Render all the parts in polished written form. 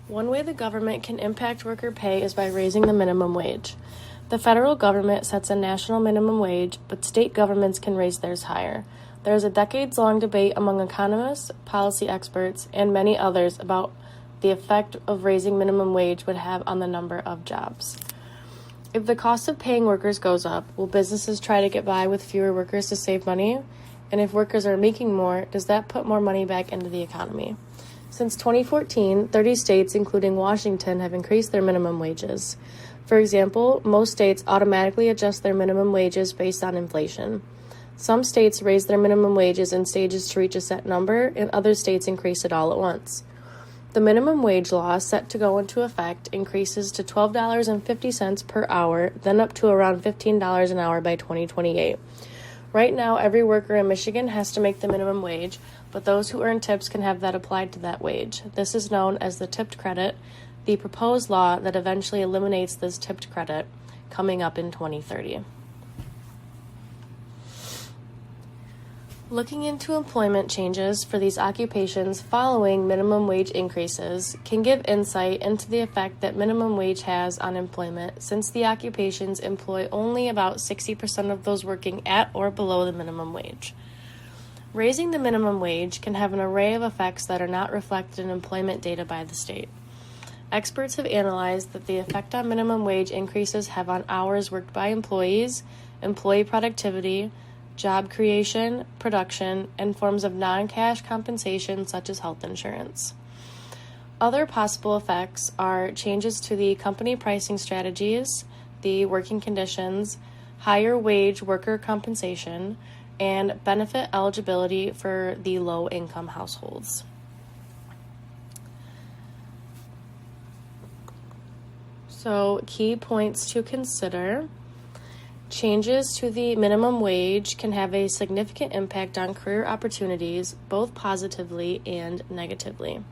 One way the government can impact worker pay is by raising the minimum wage. The federal government sets a national minimum wage, but state governments can raise theirs higher. There is a decades-long debate among economists, policy experts, and many others about the effect of raising minimum wage would have on the number of jobs. If the cost of paying workers goes up, will businesses try to get by with fewer workers to save money? And if workers are making more, does that put more money back into the economy? Since 2014, 30 states, including Washington, have increased their minimum wages. For example, most states automatically adjust their minimum wages based on inflation. Some states raise their minimum wages in stages to reach a set number, and other states increase it all at once. The minimum wage law, set to go into effect, increases to $12.50 per hour, then up to around $15 an hour by 2028. Right now, every worker in Michigan has to make the minimum wage, but those who earn tips can have that applied to that wage. This is known as the tipped credit, the proposed law that eventually eliminates this tipped credit, coming up in 2030. Looking into employment changes for these occupations following minimum wage increases can give insight into the effect that minimum wage has on employment, since the occupations employ only about 60% of those working at or below the minimum wage. Raising the minimum wage can have an array of effects that are not reflected in employment data by the state. Experts have analyzed that the effect on minimum wage increases have on hours worked by employees, employee productivity, job creation, production, and forms of non-cash compensation such as health insurance. Other possible effects are changes to the company pricing strategies, the working conditions, higher wage worker compensation, and benefit eligibility for the low-income households. So, key points to consider. Changes to the minimum wage can have a significant impact on career opportunities, both positively and negatively.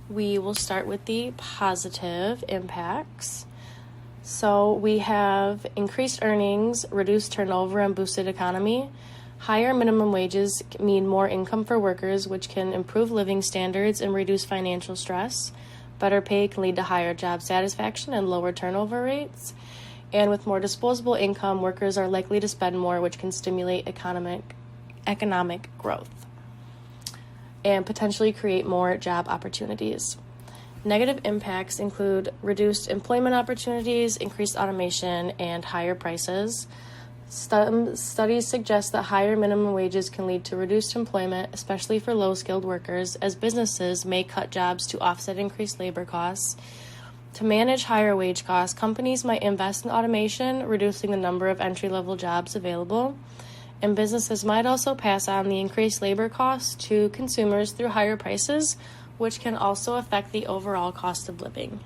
We will start with the positive impacts. So we have increased earnings, reduced turnover, and boosted economy. Higher minimum wages mean more income for workers, which can improve living standards and reduce financial stress. Better pay can lead to higher job satisfaction and lower turnover rates. And with more disposable income, workers are likely to spend more, which can stimulate economic growth and potentially create more job opportunities. Negative impacts include reduced employment opportunities, increased automation, and higher prices. Studies suggest that higher minimum wages can lead to reduced employment, especially for low-skilled workers, as businesses may cut jobs to offset increased labor costs. To manage higher wage costs, companies might invest in automation, reducing the number of entry-level jobs available, and businesses might also pass on the increased labor costs to consumers through higher prices, which can also affect the overall cost of living.